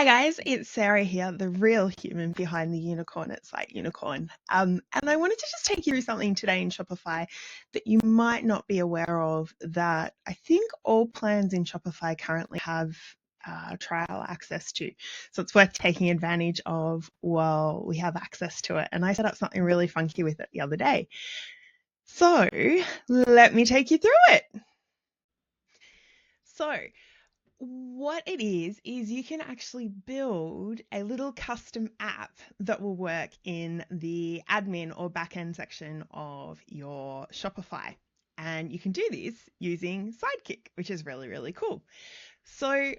Hi guys, it's Sarah here, the real human behind the unicorn at Site Unicorn. And I wanted to just take you through something today in Shopify that you might not be aware of, that I think all plans in Shopify currently have trial access to. So it's worth taking advantage of while we have access to it. And I set up something really funky with it the other day. So let me take you through it. So what it is you can actually build a little custom app that will work in the admin or backend section of your Shopify. And you can do this using Sidekick, which is really, really cool. So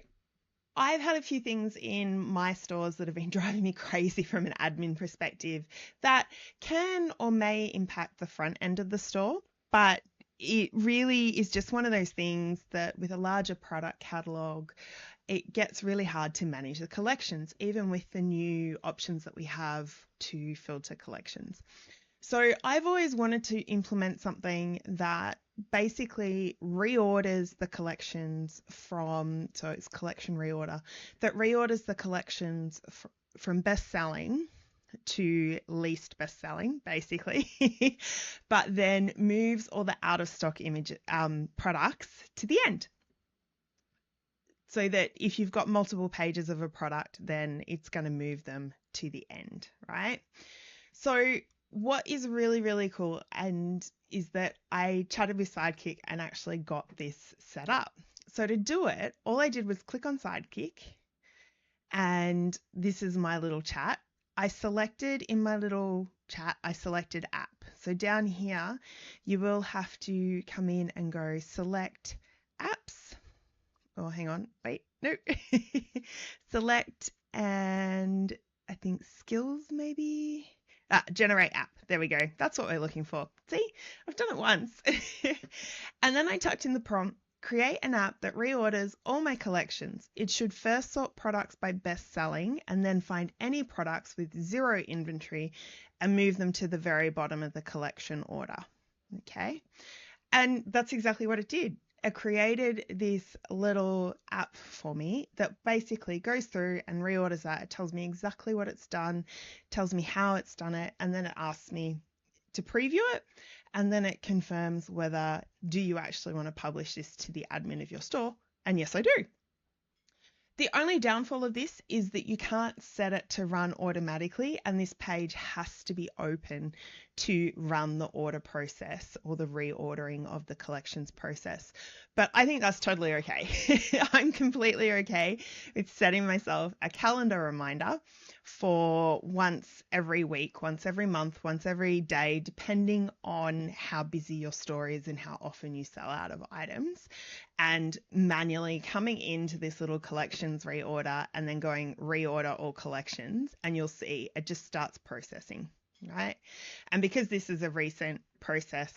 I've had a few things in my stores that have been driving me crazy from an admin perspective that can or may impact the front end of the store, but it really is just one of those things that with a larger product catalog, it gets really hard to manage the collections, even with the new options that we have to filter collections. So I've always wanted to implement something that basically reorders the collections so it's collection reorder, that reorders the collections from best selling to least best selling, basically, but then moves all the out of stock products to the end. So that if you've got multiple pages of a product, then it's going to move them to the end, right? So what is really, really cool and is that I chatted with Sidekick and actually got this set up. So to do it, all I did was click on Sidekick, and this is my little chat. I selected app. So down here, you will have to come in and go select apps. Oh, hang on, wait, no. Select, and I think skills maybe. Generate app. There we go. That's what we're looking for. See, I've done it once. And then I typed in the prompt, create an app that reorders all my collections. It should first sort products by best selling and then find any products with zero inventory and move them to the very bottom of the collection order. Okay. And that's exactly what it did. It created this little app for me that basically goes through and reorders that. It tells me exactly what it's done, tells me how it's done it, and then it asks me to preview it, and then it confirms whether do you actually want to publish this to the admin of your store, and yes, I do. The only downfall of this is that you can't set it to run automatically, and this page has to be open to run the order process or the reordering of the collections process. But I think that's totally okay. I'm completely okay with setting myself a calendar reminder for once every week, once every month, once every day, depending on how busy your store is and how often you sell out of items, and manually coming into this little collections reorder and then going reorder all collections, and you'll see it just starts processing, right? And because this is a recent process,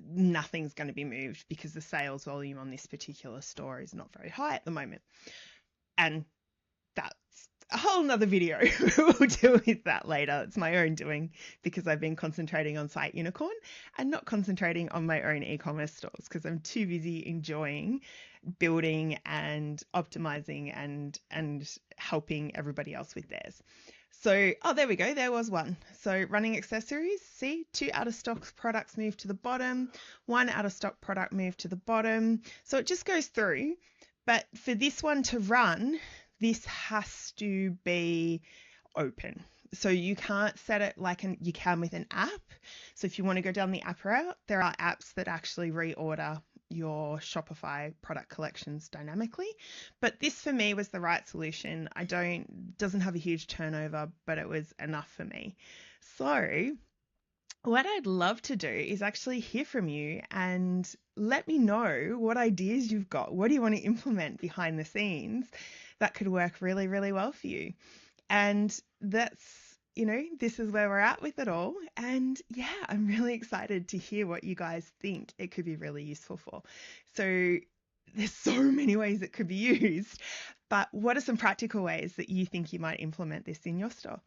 nothing's going to be moved because the sales volume on this particular store is not very high at the moment. And that's a whole nother video. We'll deal with that later. It's my own doing because I've been concentrating on Site Unicorn and not concentrating on my own e-commerce stores because I'm too busy enjoying building and optimizing and helping everybody else with theirs. So, there we go. There was one. So running accessories, see, 2 out of stock products move to the bottom, 1 out of stock product move to the bottom. So it just goes through. But for this one to run, this has to be open. So you can't set it like you can with an app. So if you want to go down the app route, there are apps that actually reorder your Shopify product collections dynamically. But this for me was the right solution. Doesn't have a huge turnover, but it was enough for me. So what I'd love to do is actually hear from you and let me know what ideas you've got. What do you want to implement behind the scenes that could work really, really well for you? And this is where we're at with it all. And yeah, I'm really excited to hear what you guys think it could be really useful for. So there's so many ways it could be used, but what are some practical ways that you think you might implement this in your store?